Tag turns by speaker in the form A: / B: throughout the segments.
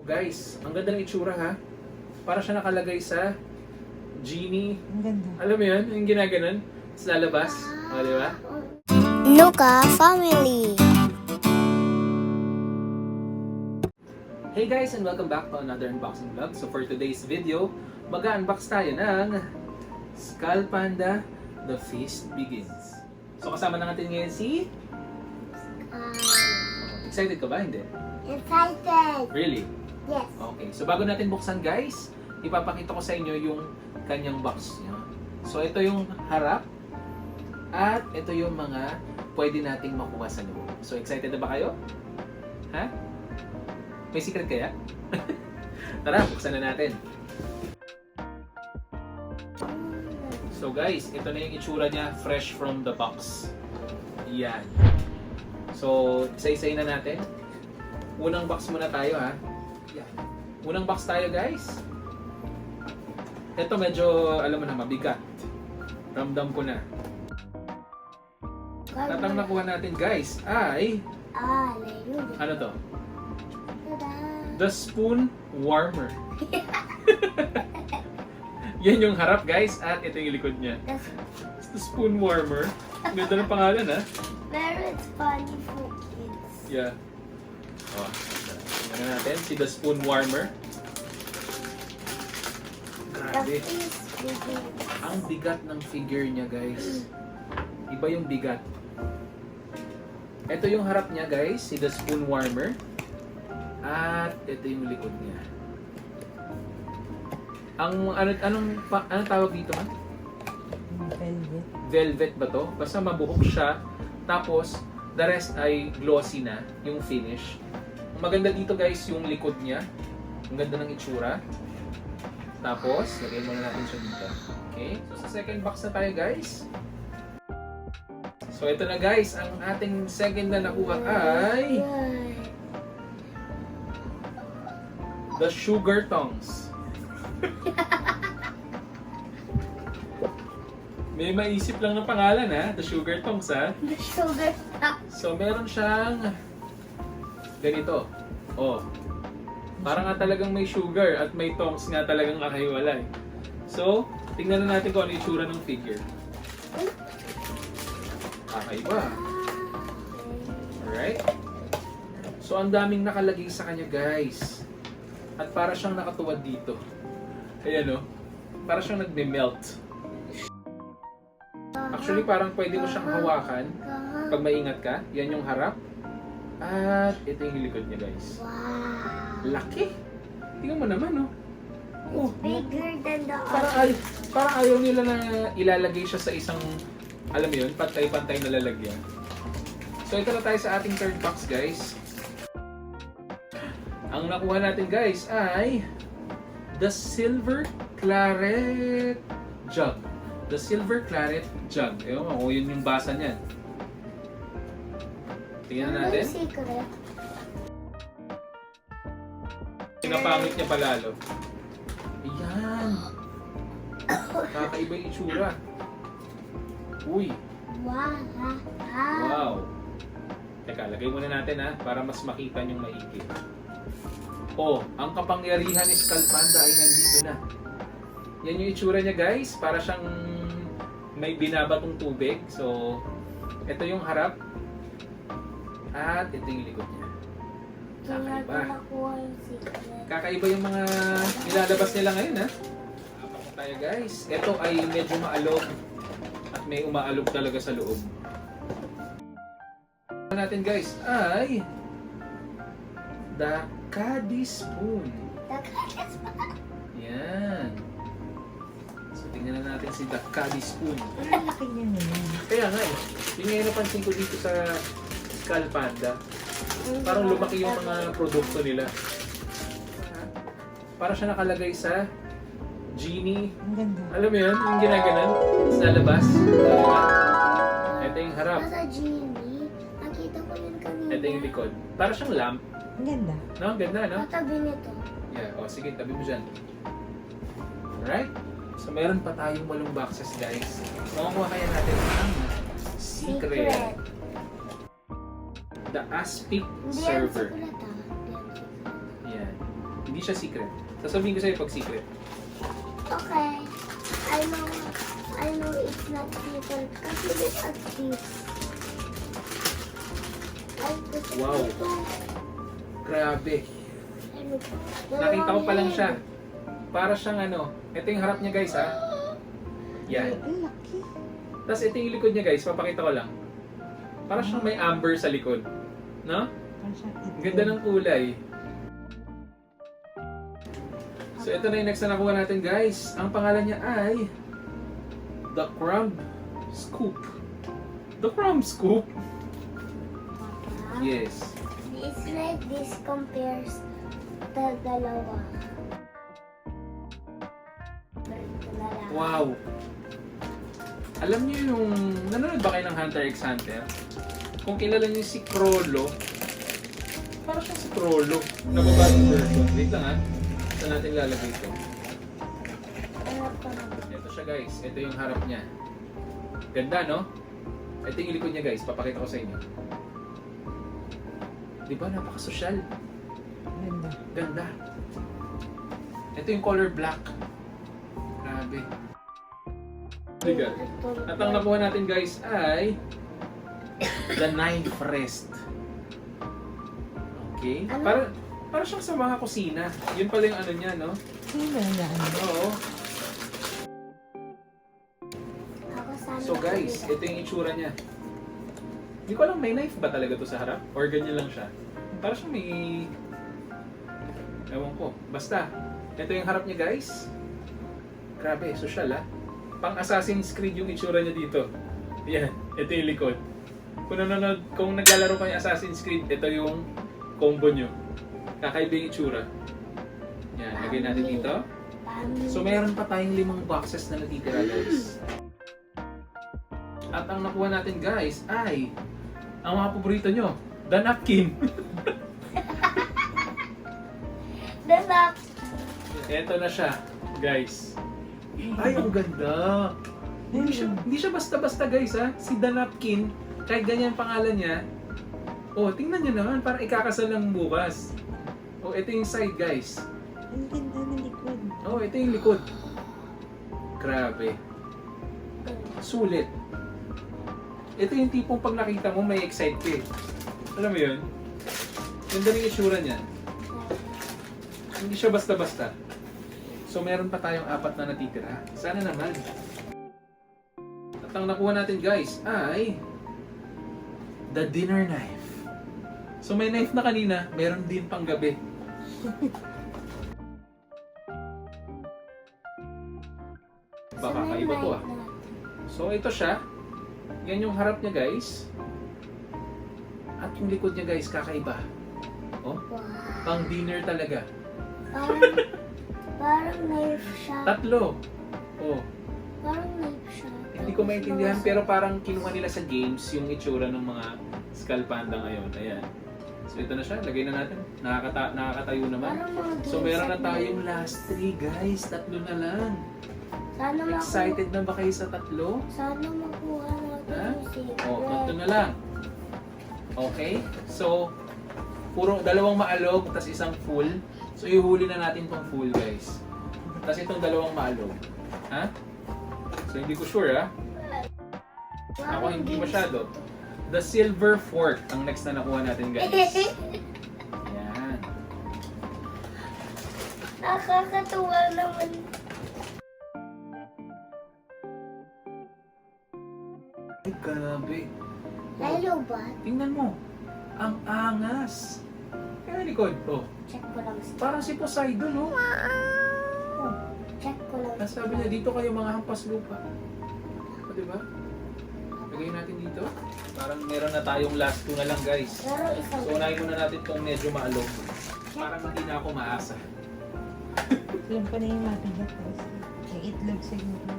A: Guys, ang ganda ng itsura ha. Para siya nakalagay sa genie.
B: Ang ganda.
A: Alam mo yun? Yung ginaganon. Tapos lalabas. O, di ba?
C: Nuka Family.
A: Hey guys, and welcome back to another unboxing vlog. So for today's video, mag-unbox tayo ng Skull Panda, The Feast Begins. So kasama na natin ngayon si... Excited ka ba? Hindi?
C: Excited.
A: Really?
C: Yes.
A: Okay, so bago natin buksan guys, ipapakita ko sa inyo yung kanyang box niya. So ito yung harap at ito yung mga pwede nating makuha sa loob. So excited na ba kayo? Ha? May secret kaya? Tara, buksan na natin. So guys, ito na yung itsura niya fresh from the box. Yan. So, isa-isayin na natin. Unang box muna tayo ha. Yan. Unang box tayo guys. Ito medyo, alam mo na, mabigat. Ramdam ko na. At ang nakuha natin guys ay... Ano to? The Spoon Warmer. Yan yung harap guys at ito yung likod niya. It's the Spoon Warmer. Ang ganda ng pangalan ha.
C: Pero it's funny for kids.
A: Yeah. Oh, tingnan natin si The Spoon Warmer. Grabe. Ang bigat ng figure niya guys. Iba yung bigat. Ito yung harap niya guys, si The Spoon Warmer. At ito yung likod niya. Anong tawag dito man?
B: Velvet.
A: Velvet ba to? Basta mabuhok siya. Tapos, the rest ay glossy na yung finish. Ang maganda dito guys, yung likod niya. Ang ganda ng itsura. Tapos, lagay muna natin siya dito. Okay? So, sa second box na tayo guys. So, ito na guys. Ang ating second na nakuha ay... The Sugar Tongs. May maisip lang ng pangalan ha, The Sugar Tongs ha.
C: The sugar top.
A: So meron siyang ganito. Oh. Parang nga talagang may sugar at may tongs nga talagang nakahiwalay. So, tingnan na natin kung ano yung itsura ng figure. Kakaiba. Alright. So ang daming nakalagay sa kanya guys. At para siyang nakatuwad dito. Ayan o. Para siyang nagme-melt. Actually, parang pwede mo siyang hawakan pag maingat ka. Yan yung harap. At ito yung likod niya, guys.
C: Wow.
A: Laki! Tingnan mo naman, oh. Oh,
C: Bigger than the
A: parang ayaw nila na ilalagay siya sa isang, alam mo yun, pantay-pantay na lalagyan. So, ito na tayo sa ating third box, guys. Ang nakuha natin, guys, ay The Silver Claret Jug. The Silver Claret Jug. Ewan ko, yun yung basa niyan. Tingnan na natin.
C: secret.
A: Pinapangit niya palalo. Ayan. Kakaiba yung itsura. Uy.
C: Wow.
A: Wow. Teka, lagay muna natin ha, para mas makita niyong maigi. Oh, ang kapangyarihan ni Skull Panda ay nandito na. Yan yung itsura niya guys, para siyang may binabatong tubig. So, ito yung harap. At ito yung likod niya. Kakaiba. Kakaiba yung mga nilalabas nila ngayon ha. Tapos tayo guys. Ito ay medyo maalog. At may umaalog talaga sa loob. Ano natin guys ay The Caddy Spoon. Yan. So, tingnan na natin si The Caddy Spoon.
B: Ang laki niya naman.
A: Kaya nga eh. Yung nga napansin ko dito sa Skull Panda. Parang lumaki yung mga produkto nila. Para siya nakalagay sa genie.
B: Ang ganda.
A: Alam mo yun? Yung ginaganan sa labas. Ito yung harap.
C: Nasa genie. Nakita ko yun kanina.
A: Ito yung likod. Para siyang lamp.
B: Ang ganda.
A: No? Ang ganda, no?
C: Katabi nito.
A: Yeah. O, sige. Tabi mo dyan. Alright? So, meron pa tayong 8 boxes, guys. Makukuha kaya natin ang secret. The Aspic
C: Hindi yan
A: Server.
C: secret ah.
A: Yan. Hindi siya secret. Sasabihin ko sa'yo pag secret.
C: Okay. I know it's not secret. Kasi look at this. Ay, gusto ko
A: Wow.
C: ito.
A: Grabe.
C: Ano po?
A: Nakita ko pa lang
C: Dalawang
A: siya. Para siyang ano. Ito yung harap niya guys ha. Yan.
B: Ang laki.
A: Tapos ito yung likod niya guys. Papakita ko lang. Para siyang may amber sa likod. No?
B: Parang siyang
A: Ang
B: ito.
A: ganda ng kulay. So ito na yung next na nakuha natin guys. Ang pangalan niya ay The Crumb Scoop. The Crumb Scoop?
C: Papa.
A: Yes.
C: It's like this compares the dalawa. Dalawa.
A: Wow. Alam niyo yung... Nanonood ba kayo ng Hunter x Hunter? Kung kilala niyo si Crollo, para siyang si Crollo. Nababagong version. Wait lang ha. Saan natin lalagay ito?
C: Ano pa na?
A: Ito siya guys. Ito yung harap niya. Ganda no? Ito yung likod niya guys. Papakita ko sa inyo. Diba? Napaka-social.
B: Ganda.
A: Ganda. Ito yung color black. Grabe. Liga. At ang nakuha natin guys ay The Ninth Rest. Okay.
C: Ano?
A: Para siyang sa mga kusina. Yun pala yung ano niya, no?
B: Sino na ano?
A: Oo.
C: Ako sana
A: So guys, ito yung itsura niya. Hindi ko alam, may knife ba talaga to sa harap? Or ganyan lang siya? Para siyang may... Ewan ko. Basta, ito yung harap niya guys. Grabe, social ah. Pang Assassin's Creed yung itsura niya dito. Yan, ito yung likod. Kung naglalaro kayo Assassin's Creed, ito yung combo nyo. Kakaiba yung itsura. Yan, lagay natin dito. So meron pa tayong 5 boxes na natitira guys. At ang nakuha natin guys ay ang mga paborito nyo, the napkin.
C: Danak.
A: Eto na siya guys. Ay, ang ganda. Hindi siya basta-basta guys ha. Si the napkin, kahit ganyan pangalan niya. Oh, tingnan niyo naman, parang ikakasal lang bukas. Oh, ito yung side guys.
B: Ang ganda ng likod.
A: Oh, ito yung likod. Grabe. Sulit. Ito yung tipong pag nakita mo, may excite ka eh. Alam mo yun? Ganda rin yung itsura niya. Hindi siya basta-basta. So, meron pa tayong 4 na natitira. Sana naman. At ang nakuha natin guys ay the dinner knife. So, may knife na kanina, meron din pang gabi. Baka kaiba to ah. So, ito siya. Yan yung harap niya guys. At yung likod niya guys, kakaiba. Oh,
C: Wow.
A: pang dinner talaga.
C: Parang knife siya.
A: 3. Oh,
C: Parang knife siya.
A: hindi ko maintindihan pero parang kinuha nila sa games yung itsura ng mga Skull Panda ngayon. Ayan. So ito na siya, lagay na natin. Nakakatayo naman.
C: Parang mga
A: So
C: games
A: meron na
C: at
A: tayong last 3 guys. 3 na lang.
C: Sana
A: Excited na ba kayo sa 3?
C: Sana makuha natin
A: Ha?
C: yung secret.
A: Oh, 3 na lang. Okay? So, puro 2 maalog, tas 1 full. So ihuli na natin tong full guys. Tas itong 2 maalog. Ha? So hindi ko sure ha. Ako hindi masyado. The silver fork ang next na nakuha natin guys. Ayan.
C: Nakakatuwa naman.
A: Ay, grabe.
C: Lalo ba?
A: Tingnan mo. Ang angas. Kaya likod. Oh,
C: Check ko lang.
A: parang si Poseidon, no? Oh.
C: Check ko lang.
A: Tapos sabi niya, dito kayo mga hampas lupa. O, diba? Lagay natin dito. Parang meron na tayong last 2 na lang, guys.
C: Pero isang
A: So, unahin muna natin itong medyo maalog. Parang hindi na ako maasa.
B: Alam ko na yung mabigat. Yung itlog siguro.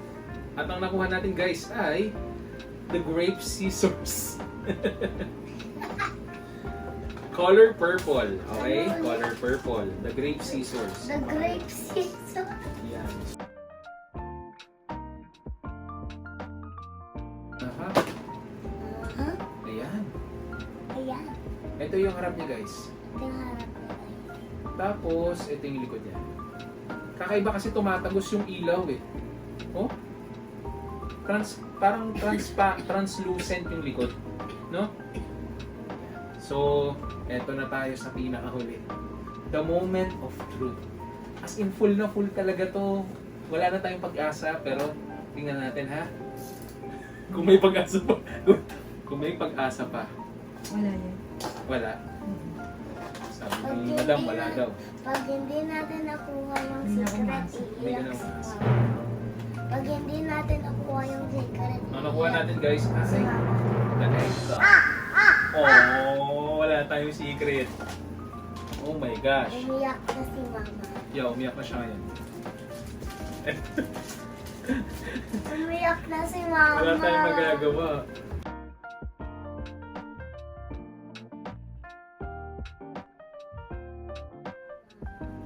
A: At ang nakuha natin, guys, ay the grape scissors. Color purple. Okay? Color purple. The grape scissors.
C: the grape season.
A: Yan. Aha.
C: Huh?
A: Ayan.
C: Ayan.
A: Ito yung harap niya, guys.
C: Tingnan ko.
A: Tapos, ito yung likod niya. Kakaiba kasi tumatagos yung ilaw eh. Oh? Parang translucent yung likod. No? So, eto na tayo sa pinakahuli. The moment of truth. As in, full na full talaga to. Wala na tayong pag-asa, pero tingnan natin ha. Kung may pag-asa pa. Kung may pag-asa pa.
B: Wala yan.
A: Wala. Sabi ni madam, wala daw.
C: Pag hindi natin nakuha yung
B: Hindi na
C: secret,
B: umasa.
A: Hindi ka
C: iiyak
A: na
C: si
A: umasa.
C: mama. Pag hindi natin nakuha yung secret,
A: Ang nakuha natin guys,
C: si
A: ay,
C: mama.
A: the egg. Oh, wala tayong secret. Oh my gosh.
C: Umiyak na si mama.
A: Yeah, umiyak na siya ngayon.
C: Umiyak na si mama.
A: Wala tayong magagawa.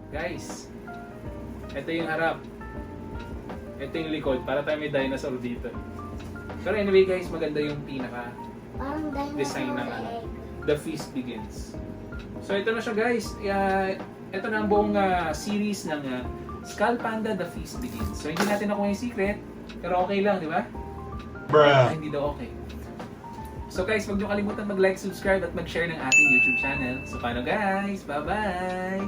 A: Guys, ito yung harap. Ito yung likod. Para tayo may dinosaur dito. Pero anyway guys, maganda yung pinaka
C: Parang dinosaur
A: design ng ano.
C: egg.
A: The Feast Begins. So ito na siya guys. Ito na ang buong series ng Skull Panda The Feast Begins. So hindi natin nakuha yung secret, pero okay lang, di ba? Ah, hindi daw okay. So guys, huwag niyo kalimutan mag-like, subscribe at mag-share ng ating YouTube channel. So paano guys? Bye-bye!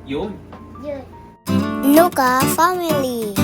A: Yun!
C: Yun.
D: Nuka Family.